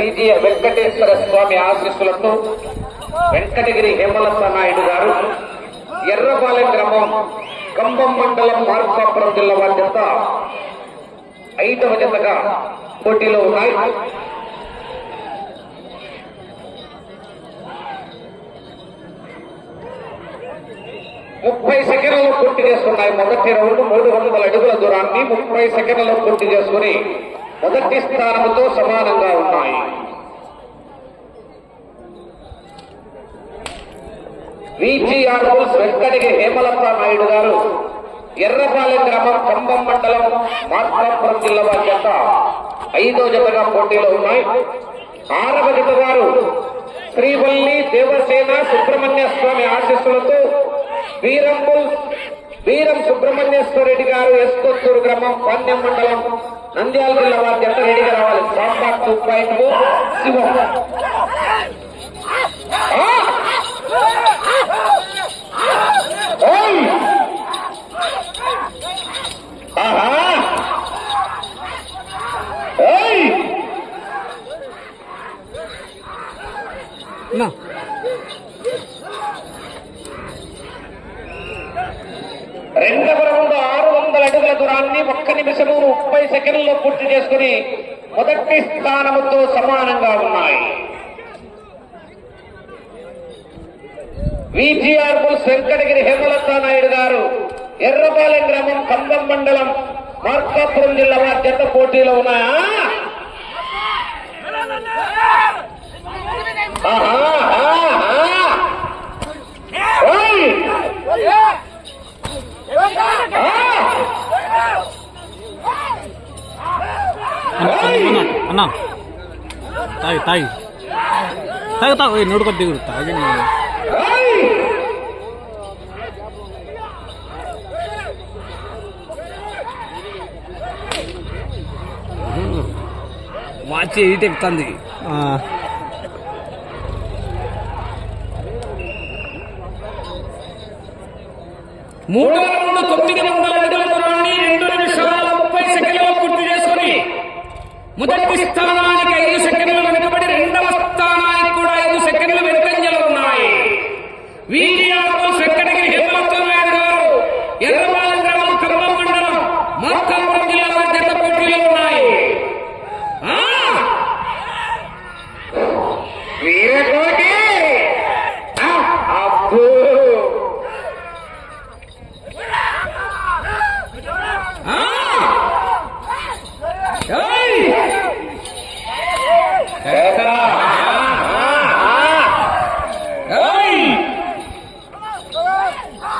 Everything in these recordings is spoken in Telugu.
విజయ వెంకటేశ్వర స్వామి ఆశీస్సులతో వెంకటగిరి హేమలత నాయుడు గారు ఎర్రపాలెం గ్రామం కంబం మండలం మార్కాపురం జిల్లా వారి జత 5వ జతగా పోటీలో ఉన్నాయి. ముప్పై సెకండ్లలో పూర్తి చేసుకున్నాయి. మొదటి రౌండ్ 300 అడుగుల దూరాన్ని 30 సెకండ్లలో పూర్తి చేసుకుని మొదటి స్థానంతో సమానంగా ఉన్నాయి. విజిఆర్ బుల్స్ వెంకటగిరి హేమలత నాయుడు గారు ఎర్రపాలెం గ్రామం కంబం మండలం మార్కాపురం జిల్లా వారి జత 5వ జతగా పోటీలో ఉన్నాయి. 6వ జత గారు శ్రీవల్లి దేవసేన సుబ్రహ్మణ్య స్వామి ఆశీస్సులతో వీరం సుబ్రహ్మణ్యేశ్వర రెడ్డి గారు ఎస్కొత్తూరు గ్రామం పాణ్యం మండలం నంద్యాల జిల్లా వారి జత రెడీగా రావాలి. కాంపాక్ట్ 2.0 శివం రెండవ రౌండ్ 600 అడుగుల దూరాన్ని 1 నిమిషము 30 సెకండ్లలో పూర్తి చేసుకుని మొదటి స్థానముతో సమానంగా ఉన్నాయి. విజిఆర్ బుల్స్ వెంకటగిరి హేమలత నాయుడు గారు ఎర్రపాలెం గ్రామం కంబం మండలం మార్కాపురం జిల్లా వారి జత పోటీలో ఉన్నాయా? అన్నా తాగి తాగుతావు నోడుకొని దిగుడు తాగి వాచ్ ఈట ఎక్కుతుంది. మూడవ రౌండ్ 900 అడుగుల దూరాన్ని 2 నిమిషాల 30 సెకండ్లలో పూర్తి చేసుకుని మొదటి స్థానానికి 5 సెకండ్లు వెనుకబడి రెండవ స్థానానికి కూడా 5 సెకండ్లు వెనుకంజలు ఉన్నాయి. విజిఆర్ బుల్స్ వెంకటగిరి హేమలత నాయుడు గారు ఎర్రపాలెం గ్రామం కంబం మండలం మార్కాపురం జిల్లా వారి జత పోటీలో ఉన్నాయి.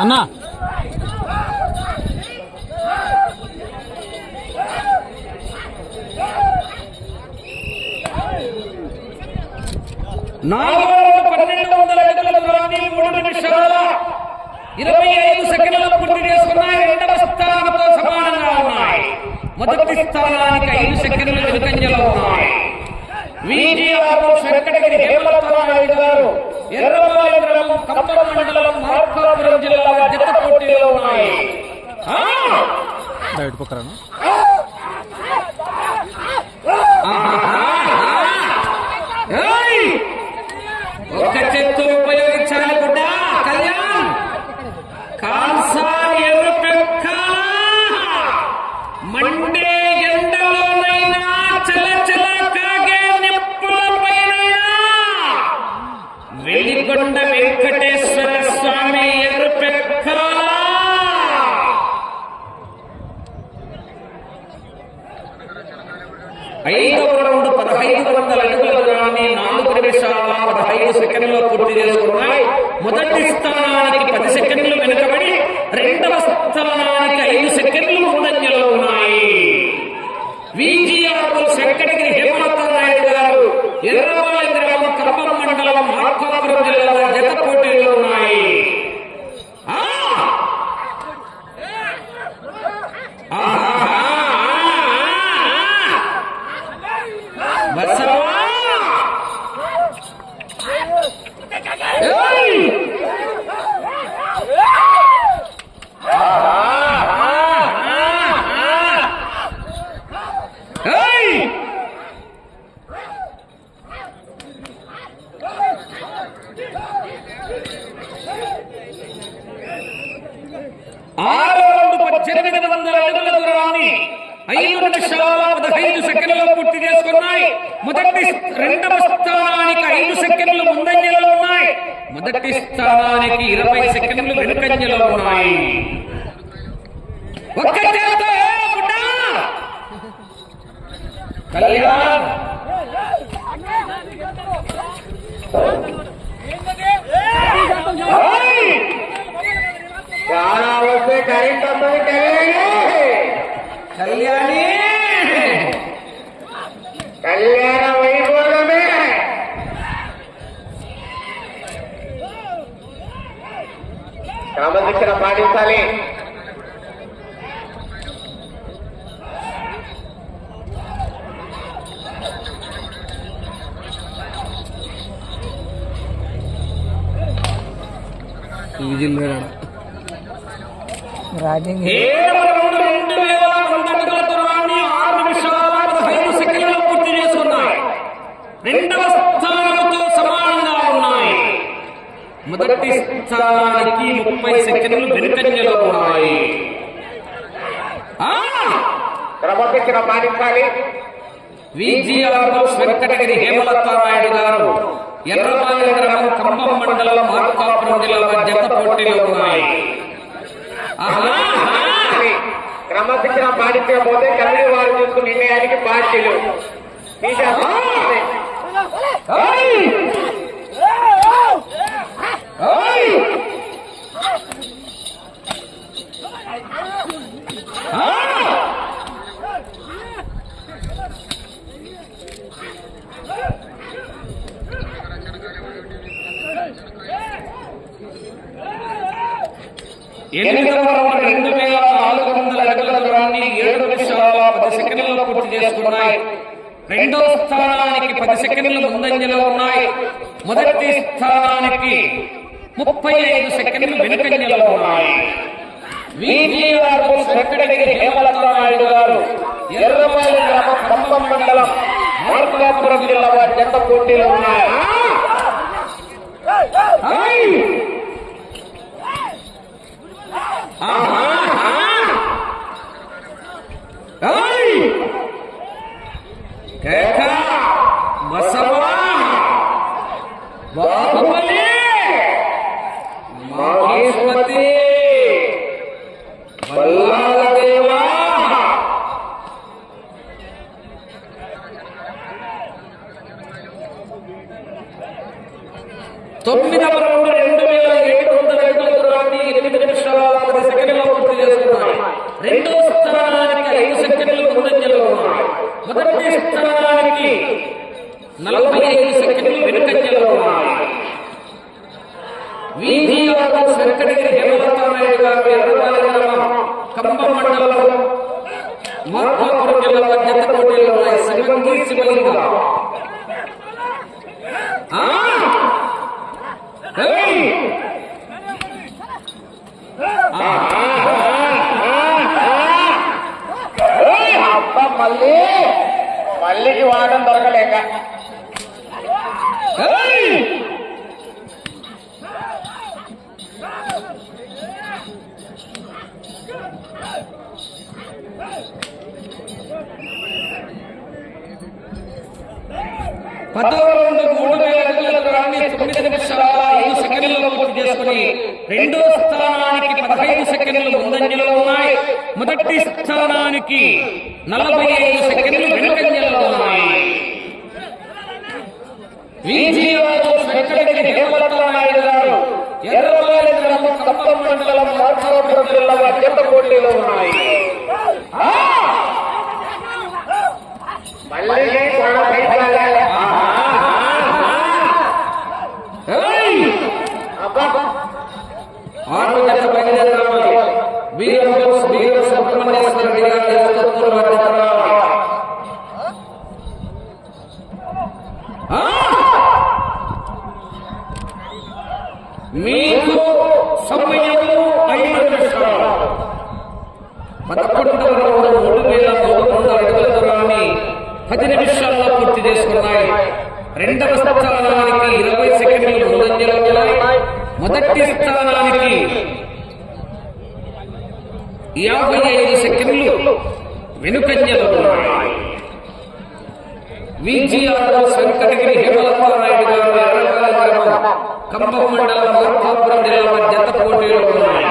అన్నా నాలుగో రౌండ్ 1200 అడుగుల దూరాన్ని 3 నిమిషాల 25 సెకండ్లలో పూర్తి చేసుకున్నాయి. రెండవ స్థానంతో సమానంగా ఉన్నాయి. మొదటి స్థానానికి 5 సెకండ్లు వెనుకంజలో ఉన్నాయి. విజిఆర్ బుల్స్ వెంకటగిరి హేమలత నాయుడు గారు ఎర్రపాలెం గ్రామం కంబం మండలం మార్కాపురం జిల్లా వారి జత పోటీలో ఉన్నాయి. ఒక చెట్టు ఉపయోగించాలి కూడా కళ్యాణ్ కాల్సా మండే ఎండలోనైనా చల కాగే నిప్పుల పైన వెలిగొండ వెంకటేశ్వర స్వామి ఎరుపెక్కాల. ఐదవ రౌండ్ 1500 అడుగుల దూరాన్ని 4 నిమిషాల 15 సెకండ్లలో పూర్తి చేసుకున్నాయి. మొదటి స్థానానికి 10 సెకండ్లు వెనుకబడి రెండవ స్థానానికి 5 సెకండ్లు ముందంజలో ఉన్నాయి. విజిఆర్ బుల్స్ వెంకటగిరి హేమలత నాయుడు గారు ఎర్రపాలెం గ్రామం కంబం మండలం మార్కాపురం జిల్లా వారి జత పోటీలో ఉన్నాయి. ఆరవ రౌండ్ 1800 అడుగుల దూరాన్ని 5 నిమిషాల 15 సెకండ్లలో పూర్తి చేసుకున్నాయి. రెండవ స్థానానికి 5 సెకండ్లు ముందంజలో ఉన్నాయి. మొదటి స్థానానికి 20 సెకండ్లు వెనుకంజలో ఉన్నాయి. ఒక్క చేత్తో కళ్యాణ్ చాలా వస్తే కరెంట్ వస్తుంది. కళ్యాణి కళ్యాణ వైభోగమే. క్రమశిక్షణ పాటించాలి. విజిల్ వేడా ఏడవ రౌండ్ 2000 అడుగుల దూరాన్ని 6 నిమిషాల 15 సెకండ్లలో పూర్తి చేసుకున్నాయి. రెండవ స్థానంతో సమానంగా ఉన్నాయి. మొదటి స్థానానికి 30 సెకండ్లు వెనుకంజలో ఉన్నాయి. క్రమశిక్షణ పాటించాలి. విజిఆర్ వెంకటగిరి హేమలత నాయుడు గారు ఎర్రబాలెం గ్రామం ఖమ్మం మండలం మార్కాపురం జిల్లా జత పోటీలో ఉన్నాయి. క్రమశిక్షణ పాటించకపోతే కమిటీ వారు చూసుకున్న నిర్ణయానికి పార్టీలు ఎనిమిదవ రౌండ్ 2400 అడుగుల దూరాన్ని 7 నిమిషాల 10 సెకండ్లలో పూర్తి చేసుకున్నాయి. రెండవ స్థానానికి 10 సెకండ్లు ముందంజలో ఉన్నాయి. మొదటి స్థానానికి 35 సెకండ్లు వెనుకంజలో ఉన్నాయి. విజిఆర్ వెంకటగిరి హేమలత నాయుడు గారు ఎర్రబాలెం గ్రామం ఖమ్మం మండలం మార్కాపురం జిల్లా వారి జత పోటీలో ఉన్నాయి. బాహుబలి మహేశ్వతి బల్లాలదేవా తొమ్మిదవ రౌండ్ 2700 అడుగుల దూరాన్ని 8 నిమిషాల 10 సెకండ్లలో పూర్తి చేసుకున్నాయి. రెండవ స్థానానికి 5 సెకండ్లు ముందంజలో ఉన్నాయి. మొదటి స్థానానికి 45 సెకండ్లు వెనుకంజలో ఉన్నాయి. విజిఆర్ వెంకటగిరి హేమలత నాయుడు గారు ఎర్రబాలెం గ్రామం ఖమ్మం మండలం మార్కాపురం జిల్లా జత పోటీలో ఉన్నాయి. శివలింగ అబ్బా మళ్ళీకి వాడడం దొరకలేక పదవ రౌండ్ 3000 అడుగుల దూరాన్ని 9 నిమిషాల 5 సెకండ్లలో పూర్తి చేసుకుని రెండో స్థానానికి 15 సెకండ్లు ముందంజలో ఉన్నాయి. మొదటి స్థానానికి 45 సెకండ్లు వెనుకంజలో ఉన్నాయి. విజిఆర్ వెంకటగిరి హేమలత నాయుడు గారు ఎర్రబాలెం గ్రామం ఖమ్మం మండలం మార్కాపురం జిల్లా వారి జత పోటీలో ఉన్నాయి. మళ్ళీ ఆరు జత బయలుదేరాలి. వీర సుబ్రహ్మణ్యేశ్వర రెడ్డి గారి నేతృత్వంలో జత రావాలి. మీకు సమయం 5 నిమిషాలు. 11వ రౌండ్ 3300 అడుగుల దూరాన్ని 10 నిమిషాల్లో పూర్తి చేసుకున్నాయి. రెండవ స్థానానికి 20 సెకండ్లు ముందంజలో ఉన్నాయి. మొదటి స్థానానికి 55 సెకండ్లు వెనుకంజలో ఉన్నాయి. విజిఆర్ వెంకటగిరి హేమలపారాయుడు గారు ఎర్రగొండ కంబం మండలం మార్కాపురం జిల్లా జత పోటీలో ఉన్నాయి.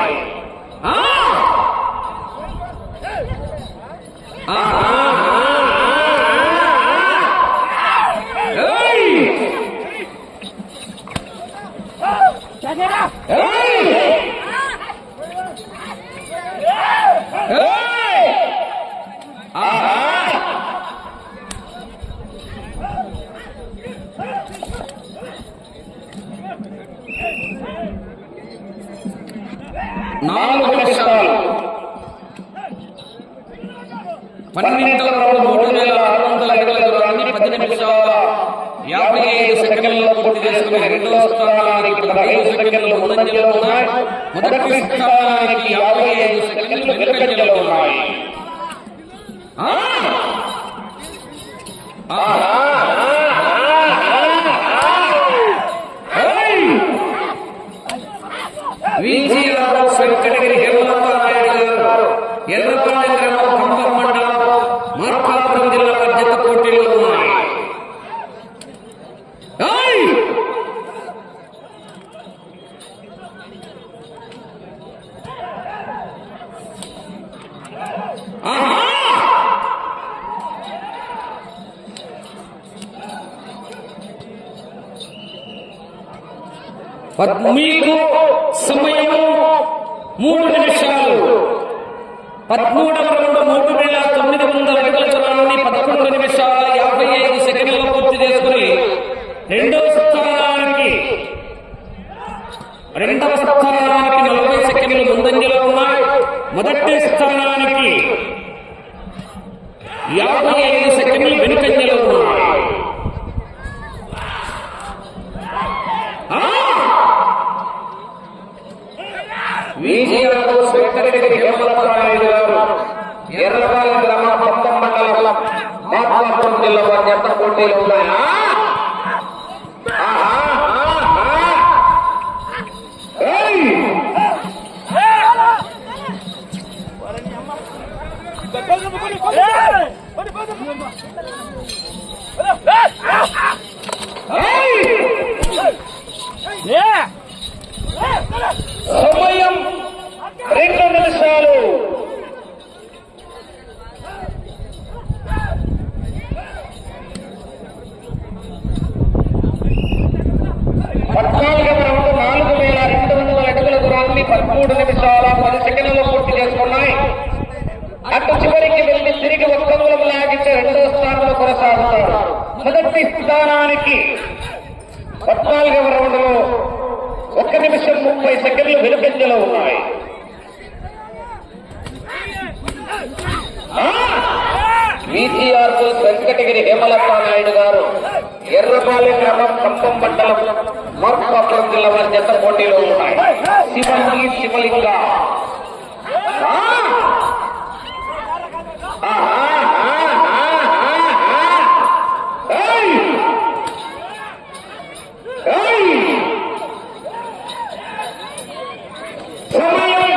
నాలుగు నిమిషాలు 12 రౌండ్ 3600 అడుగుల దూరాన్ని 10 నిమిషాల 55 సెకండ్లలో పూర్తి చేసుకుని రెండవ స్థానానికి 15 సెకండ్లు ముందంజలో ఉన్నాయి. మొదటి స్థానానికి 55 సెకండ్లు వెనుకంజలో ఉన్నాయి. విజిఆర్ వెంకటగిరి హేమలపారాయుడు గారు ఎర్రగొండ గ్రామం కంబం మండలం మార్కాపురం జిల్లా జత పోటీలో ఉన్నాయి. మీకు సమయము 3 నిమిషాలు. 13వ రౌండ్ 3900 అడుగుల దూరాన్ని 11 నిమిషాల 55 సెకండ్లలో పూర్తి చేసుకుని రెండవ స్థానానికి 40 సెకండ్లు ముందంజలో ఉన్నాయి. మొదటి స్థానానికి 55 సెకండ్లు వెనుకంజలో ఉన్నాయి. విజిఆర్ వెంకటగిరి హేమలపారాయుడు గారు ఎర్రగొండ గ్రామం కంబం మండలం మార్కాపురం జిల్లా జత పోటీలో ఉన్నాయి. సమయం 2 నిమిషాలు. పద్నాలుగవ రౌండ్ 4200 అడుగుల దూరాన్ని 13 నిమిషాల 10 సెకండ్లలో పూర్తి చేసుకున్నాయి. అటు చివరికి వెళ్లి తిరిగి ఒక్క అంగుళం లాగితే రెండవ స్థానంలో కొనసాగుతారు. మొదటి స్థానానికి 14వ రౌండ్ లో 1 నిమిషం 30 సెకండ్లు వెనుకంజలో ఉన్నాయి. విజిఆర్ వెంకటగిరి హేమలపారాయుడు గారు ఎర్రపాలెం గ్రామం కంబం మండలం మార్కాపురం జిల్లా వారి జత పోటీలో ఉన్నాయి. శివలింగ సమయం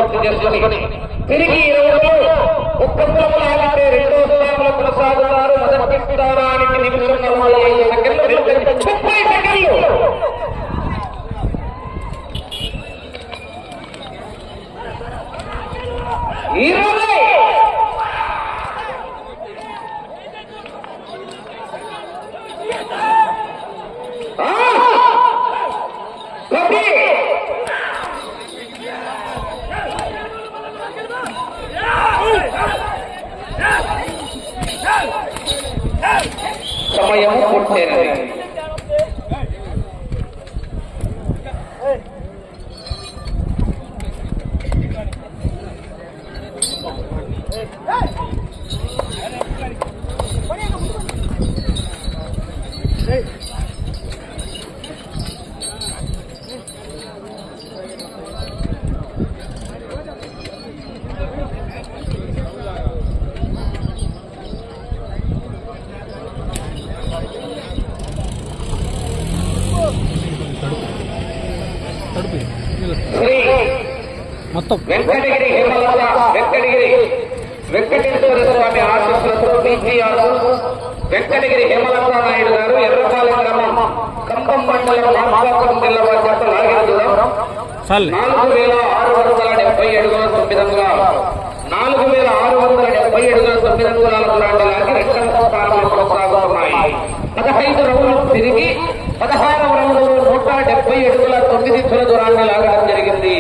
1 నిమిషం. తిరిగి 20 ఒక్క లాగితే రెండో స్థానంలో కొనసాగుతారు. మొదటి స్థానానికి నిమిషం 45 సెకండ్లు 30 సెకండ్లు. సమయము పూర్తయినది. మొత్తం వెంకటగిరి హేమలత వెంకటేశ్వర స్వామి ఆశీస్సులతో బీసీఆర్ వెంకటగిరి హేమలత నాయుడు గారు ఎర్రపాలెం గ్రామం కంపం మండలం మార్కాపురం జిల్లా వారి చేత లాగిన దూరం 4,670 అడుగుల 9 అంగుళాలు 4,670 అడుగుల 9 అంగుళాల దూరాన్ని లాగి రెండవ స్థానంలో కొనసాగుతున్నాయి. 15 రౌండ్లు తిరిగి 16వ రౌండ్లో 170 అడుగుల 9 ఇంచుల దూరాన్ని లాగడం జరిగింది.